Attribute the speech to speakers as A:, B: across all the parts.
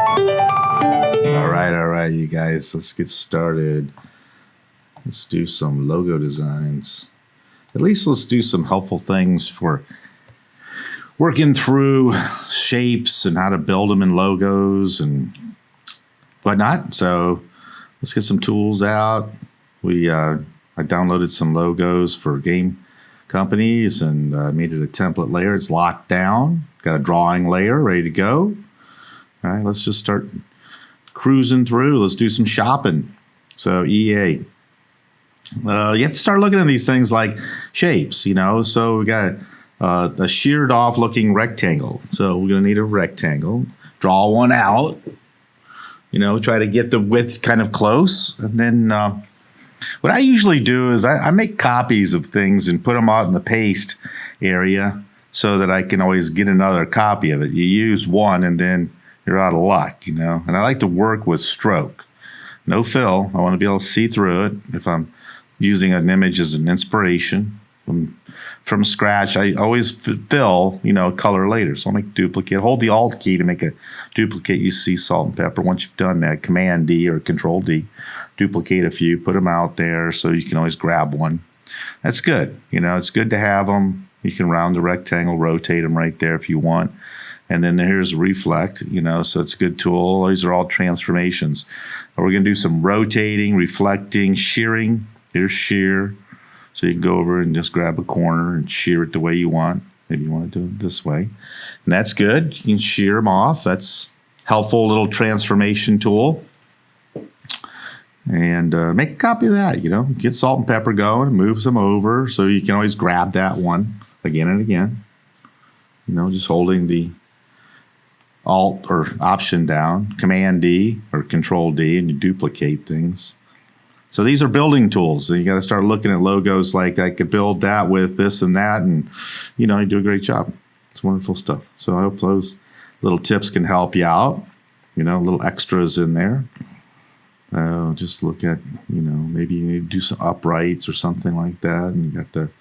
A: All right, you guys, let's get started. Let's do some logo designs. At least let's do some helpful things for working through shapes and how to build them in logos and whatnot. So let's get some tools out. I downloaded some logos for game companies and made it a template layer. It's locked down. Got a drawing layer ready to go. All right, let's just start cruising through. Let's do some shopping. So EA. You have to start looking at these things like shapes, So we got a sheared off looking rectangle. So we're going to need a rectangle. Draw one out. Try to get the width kind of close. And then what I usually do is I make copies of things and put them out in the paste area so that I can always get another copy of it. You use one and then you're out of luck, And I like to work with stroke. No fill. I want to be able to see through it if I'm using an image as an inspiration. From scratch, I always fill, color later. So I'll make a duplicate. Hold the Alt key to make a duplicate. You see salt and pepper. Once you've done that, Command D or Control D, duplicate a few, put them out there so you can always grab one. That's good. It's good to have them. You can round the rectangle, rotate them right there if you want. And then here's reflect, so it's a good tool. These are all transformations. We're going to do some rotating, reflecting, shearing. Here's shear. So you can go over and just grab a corner and shear it the way you want. Maybe you want to do it this way. And that's good. You can shear them off. That's helpful little transformation tool. And make a copy of that, Get salt and pepper going and move them over so you can always grab that one again and again. Just holding the Alt or Option down, Command D or Control D, and you duplicate things. So these are building tools. And you got to start looking at logos like I could build that with this and that, and you do a great job. It's wonderful stuff. So I hope those little tips can help you out. Little extras in there. Just look at, maybe you need to do some uprights or something like that. And you got the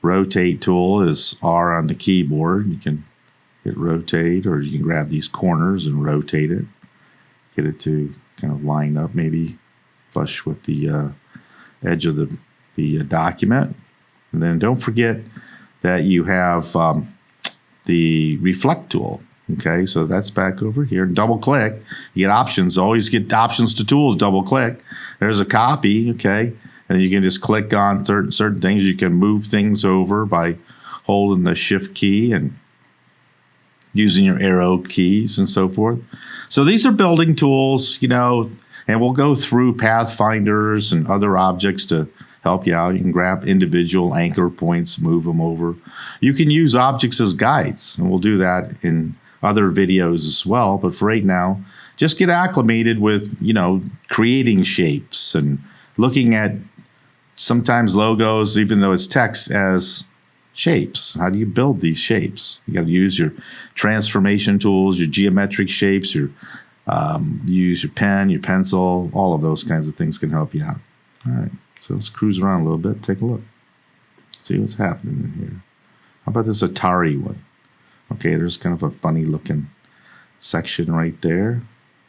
A: rotate tool is R on the keyboard. You can hit rotate, or you can grab these corners and rotate it. Get it to kind of line up, maybe flush with the edge of the document. And then don't forget that you have the reflect tool. Okay, so that's back over here. Double click. You get options. Always get options to tools. Double click. There's a copy. Okay, and you can just click on certain things. You can move things over by holding the Shift key and using your arrow keys and so forth. So these are building tools, and we'll go through pathfinders and other objects to help you out. You can grab individual anchor points, move them over. You can use objects as guides, and we'll do that in other videos as well. But for right now, just get acclimated with, creating shapes and looking at sometimes logos, even though it's text, as shapes. How do you build these shapes? You got to use your transformation tools, your geometric shapes, you use your pen, your pencil, all of those kinds of things can help you out. All right, so let's cruise around a little bit, take a look, see what's happening in here. How about this Atari one? Okay, there's kind of a funny looking section right there.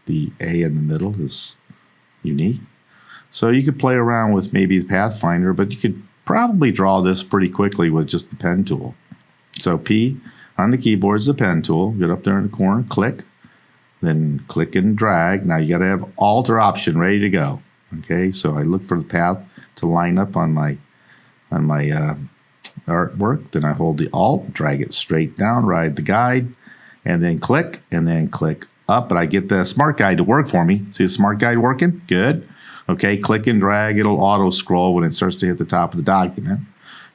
A: The A in the middle is unique. So you could play around with maybe the Pathfinder, but you could probably draw this pretty quickly with just the pen tool. So P on the keyboard is the pen tool. Get up there in the corner, click, then click and drag. Now you got to have Alt or Option ready to go. Okay, so I look for the path to line up on my artwork. Then I hold the Alt, drag it straight down, ride the guide, and then click up. But I get the Smart Guide to work for me. See the Smart Guide working? Good. Okay, click and drag. It'll auto scroll when it starts to hit the top of the document.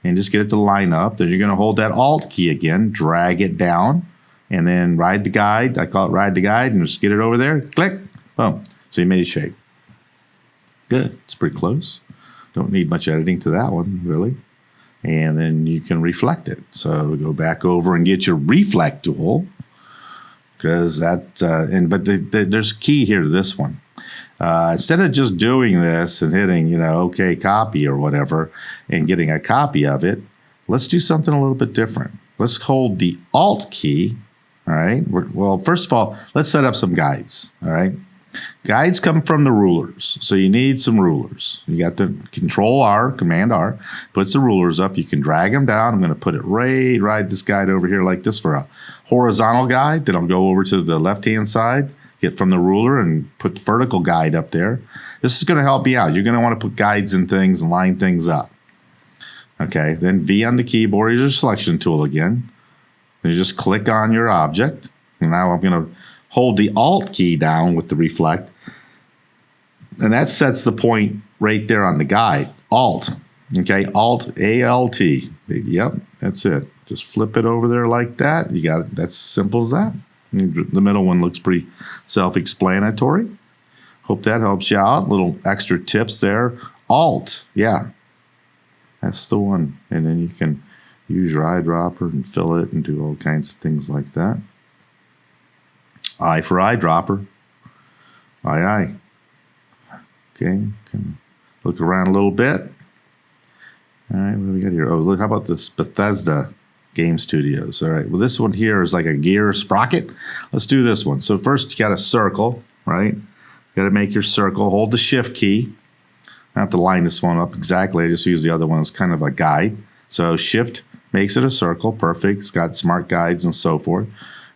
A: And just get it to line up. Then you're going to hold that Alt key again, drag it down, and then ride the guide. I call it ride the guide, and just get it over there. Click. Boom. So you made a shape. Good. It's pretty close. Don't need much editing to that one, really. And then you can reflect it. So go back over and get your reflect tool, because that, there's a key here to this one. Instead of just doing this and hitting, OK, copy or whatever, and getting a copy of it, let's do something a little bit different. Let's hold the Alt key All right. Well, first of all, let's set up some guides. All right. Guides come from the rulers, so you need some rulers. You got the Control R, Command R, puts the rulers up. You can drag them down. I'm going to put it right this guide over here like this for a horizontal guide. Then I'll go over to the left-hand side, get from the ruler, and put the vertical guide up there. This is going to help you out. You're going to want to put guides in things and line things up. Okay, then V on the keyboard is your selection tool again. You just click on your object. And now I'm going to hold the Alt key down with the reflect. And that sets the point right there on the guide. Alt. Okay, Alt, A-L-T. Yep, that's it. Just flip it over there like that. You got it. That's as simple as that. The middle one looks pretty self-explanatory. Hope that helps you out. Little extra tips there. Alt, yeah. That's the one. And then you can use your eyedropper and fill it and do all kinds of things like that. I for eyedropper. Aye. Okay, can look around a little bit. All right, what do we got here? Oh, look, how about this Bethesda Game Studios? All right, well, this one here is like a gear sprocket. Let's do this one. So first, you got a circle, right? You got to make your circle. Hold the Shift key. I have to line this one up exactly. I just use the other one as kind of a guide. So Shift makes it a circle. Perfect. It's got smart guides and so forth.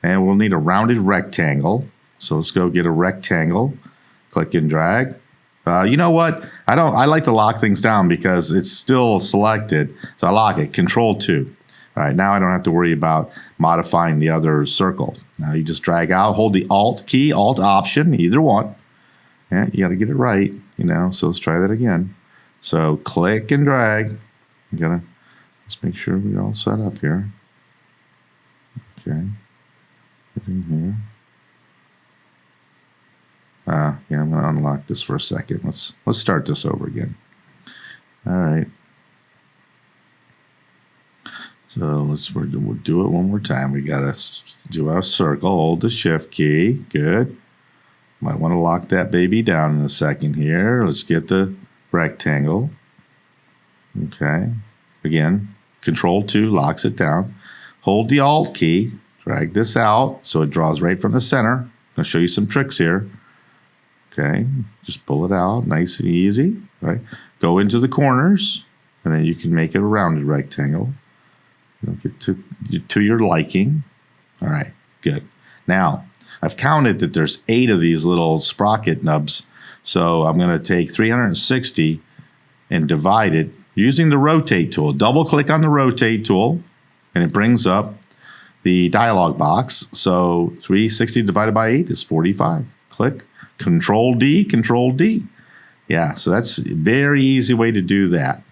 A: And we'll need a rounded rectangle. So let's go get a rectangle. Click and drag. You know what? I like to lock things down because it's still selected. So I lock it. Control 2. All right, now I don't have to worry about modifying the other circle. Now you just drag out, hold the Alt key, Alt Option, either one. Yeah, you got to get it right, you know. So let's try that again. So click and drag. You got to just make sure we're all set up here. Okay. Get in here. Yeah, I'm going to unlock this for a second. Let's start this over again. All right. So we'll do it one more time. We got to do our circle. Hold the Shift key. Good. Might want to lock that baby down in a second here. Let's get the rectangle. Okay. Again, Control 2 locks it down. Hold the Alt key. Drag this out so it draws right from the center. I'm going to show you some tricks here. Okay, just pull it out, nice and easy, right? Go into the corners, and then you can make it a rounded rectangle. You'll get to your liking. All right, good. Now, I've counted that there's 8 of these little sprocket nubs, so I'm going to take 360 and divide it using the Rotate tool. Double-click on the Rotate tool, and it brings up the dialog box. So 360 divided by 8 is 45. Click. Control D, Control D. Yeah, so that's a very easy way to do that.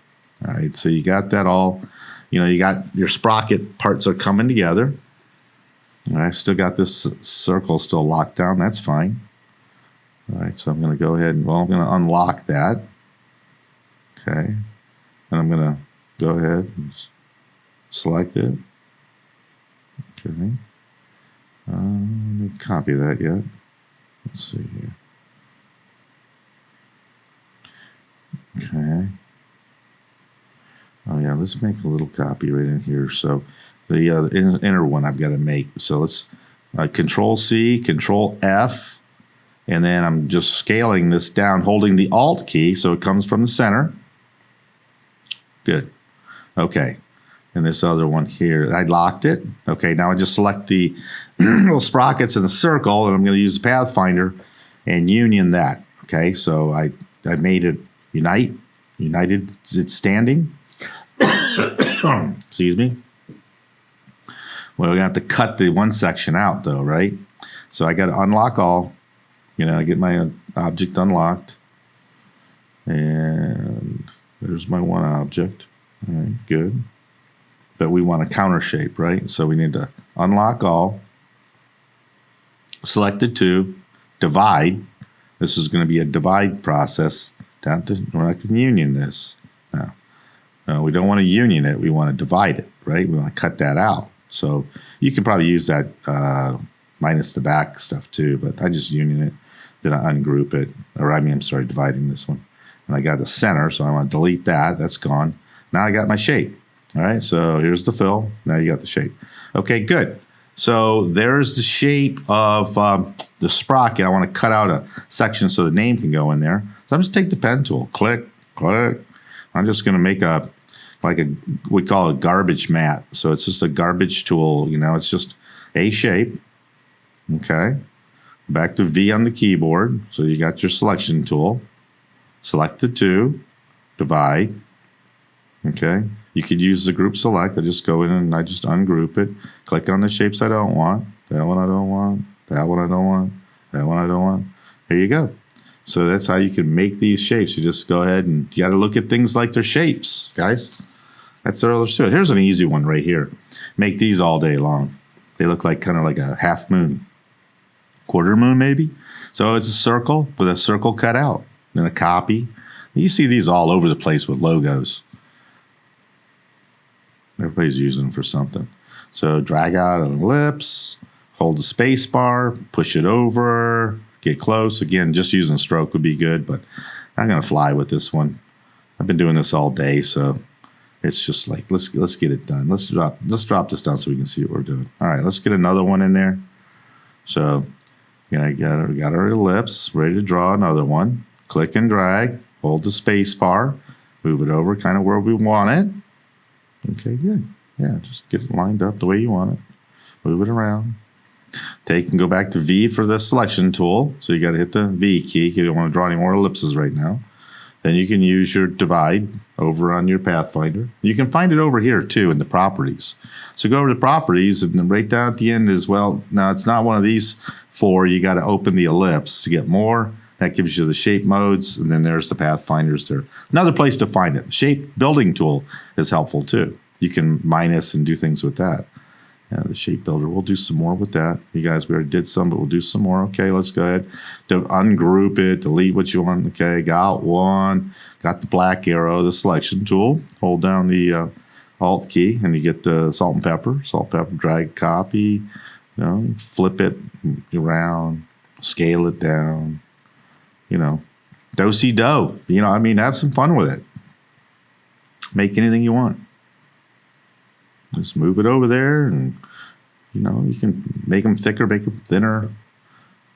A: All right, so you got that all, you know, you got your sprocket parts are coming together. All right, I've still got this circle still locked down. That's fine. All right, so I'm going to go ahead and, well, I'm going to unlock that. Okay, and I'm going to go ahead and select it. Okay. Let me copy that yet. Let's see here. Okay. Oh yeah, let's make a little copy right in here. So the inner one I've got to make. So let's Control C, Control F, and then I'm just scaling this down, holding the Alt key so it comes from the center. Good. Okay. And this other one here, I locked it. Okay, now I just select the little sprockets in the circle, and I'm going to use the Pathfinder and union that. Okay, so I made it united. It's standing. Excuse me. Well, we're going to have to cut the one section out, though, right? So I got to unlock all. You know, I get my object unlocked, and there's my one object. All right, good. But we want a counter shape, right? So we need to unlock all, select the 2, divide. This is going to be a divide process. We're not going to union this. No, we don't want to union it. We want to divide it, right? We want to cut that out. So you can probably use that minus the back stuff too, but I just union it. Then I ungroup it. Or I'm sorry, dividing this one. And I got the center, so I want to delete that. That's gone. Now I got my shape. All right, so here's the fill. Now you got the shape. Okay, good. So there's the shape of the sprocket. I want to cut out a section so the name can go in there. So I'm just take the pen tool, click, click. I'm just going to make we call it garbage mat. So it's just a garbage tool, it's just a shape. Okay. Back to V on the keyboard. So you got your selection tool. Select the two, divide. Okay. You could use the group select. I just go in and I just ungroup it. Click on the shapes I don't want. That one I don't want. That one I don't want. That one I don't want. There you go. So that's how you can make these shapes. You just go ahead and you got to look at things like their shapes, guys. That's all there's to it. Here's an easy one right here. Make these all day long. They look like kind of like a half moon. Quarter moon maybe. So it's a circle with a circle cut out and a copy. You see these all over the place with logos. Everybody's using them for something. So drag out an ellipse, hold the space bar, push it over, get close. Again, just using stroke would be good, but I'm going to fly with this one. I've been doing this all day, so it's just like, let's get it done. Let's drop this down so we can see what we're doing. All right, let's get another one in there. So we got our ellipse, ready to draw another one. Click and drag, hold the space bar, move it over kind of where we want it. Okay, good. Yeah, just get it lined up the way you want it. Move it around. Take and go back to V for the selection tool. So you got to hit the V key. You don't want to draw any more ellipses right now. Then you can use your divide over on your Pathfinder. You can find it over here too in the properties. So go over to properties and then right down at the end as well. Now it's not one of these four. You got to open the ellipse to get more. That gives you the shape modes, and then there's the Pathfinders there. Another place to find it. Shape building tool is helpful too. You can minus and do things with that. Yeah, the shape builder. We'll do some more with that. You guys, we already did some, but we'll do some more. Okay, let's go ahead. Ungroup it, delete what you want. Okay, got one. Got the black arrow, the selection tool. Hold down the Alt key, and you get the salt and pepper. Salt, pepper, drag, copy. Flip it around, scale it down. Do-si-do. Have some fun with it. Make anything you want. Just move it over there, and you can make them thicker, make them thinner.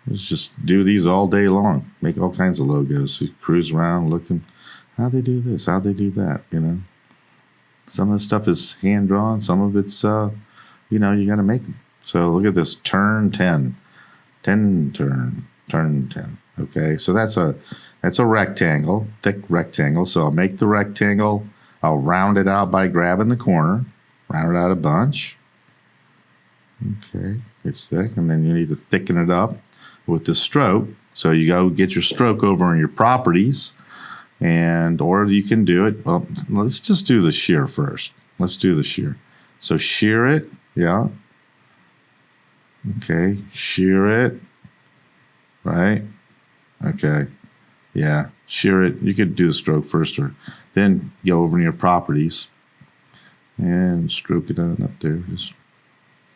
A: Let's just do these all day long. Make all kinds of logos. So you cruise around looking, how they do this, how they do that. Some of the stuff is hand drawn. Some of it's you got to make them. So look at this. Turn 10, 10 turn 10. Okay, so that's a rectangle, thick rectangle. So I'll make the rectangle. I'll round it out by grabbing the corner. Round it out a bunch. Okay, it's thick, and then you need to thicken it up with the stroke. So you go get your stroke over in your properties, or you can do it. Well, let's just do the shear first. Let's do the shear. So shear it, yeah. Okay, shear it, right? Okay, yeah, shear it. You could do the stroke first, or then go over in your properties. And stroke it on up there. Just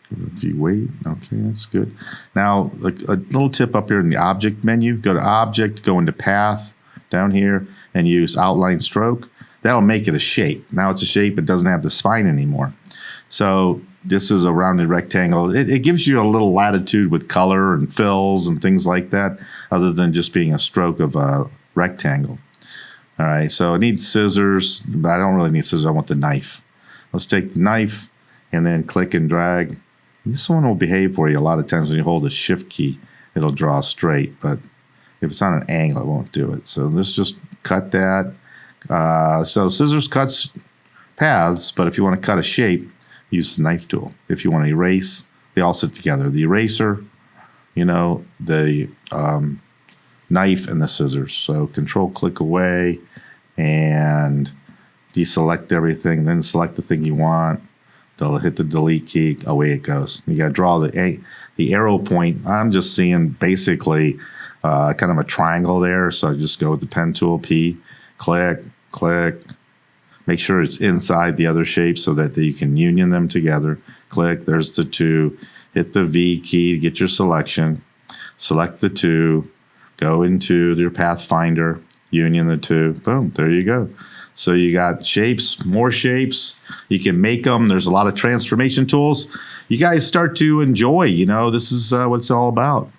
A: give it a few weight. Okay, that's good. Now, a little tip up here in the object menu. Go to object, go into path down here, and use outline stroke. That'll make it a shape. Now it's a shape. It doesn't have the spine anymore. So this is a rounded rectangle. It gives you a little latitude with color and fills and things like that, other than just being a stroke of a rectangle. All right, so it needs scissors, but I don't really need scissors. I want the knife. Let's take the knife and then click and drag. This one will behave for you a lot of times when you hold the shift key. It'll draw straight, but if it's on an angle, it won't do it. So let's just cut that. So scissors cuts paths, but if you want to cut a shape, use the knife tool. If you want to erase, they all sit together. The eraser, the knife and the scissors. So control click away and deselect everything, then select the thing you want. They'll hit the delete key. Away it goes. You got to draw the arrow point. I'm just seeing basically kind of a triangle there. So I just go with the pen tool, P, click, click. Make sure it's inside the other shape so that you can union them together. Click. There's the two. Hit the V key to get your selection. Select the two. Go into your Pathfinder. Union the two. Boom. There you go. So you got shapes, more shapes. You can make them. There's a lot of transformation tools. you guys start to enjoy. This is what it's all about.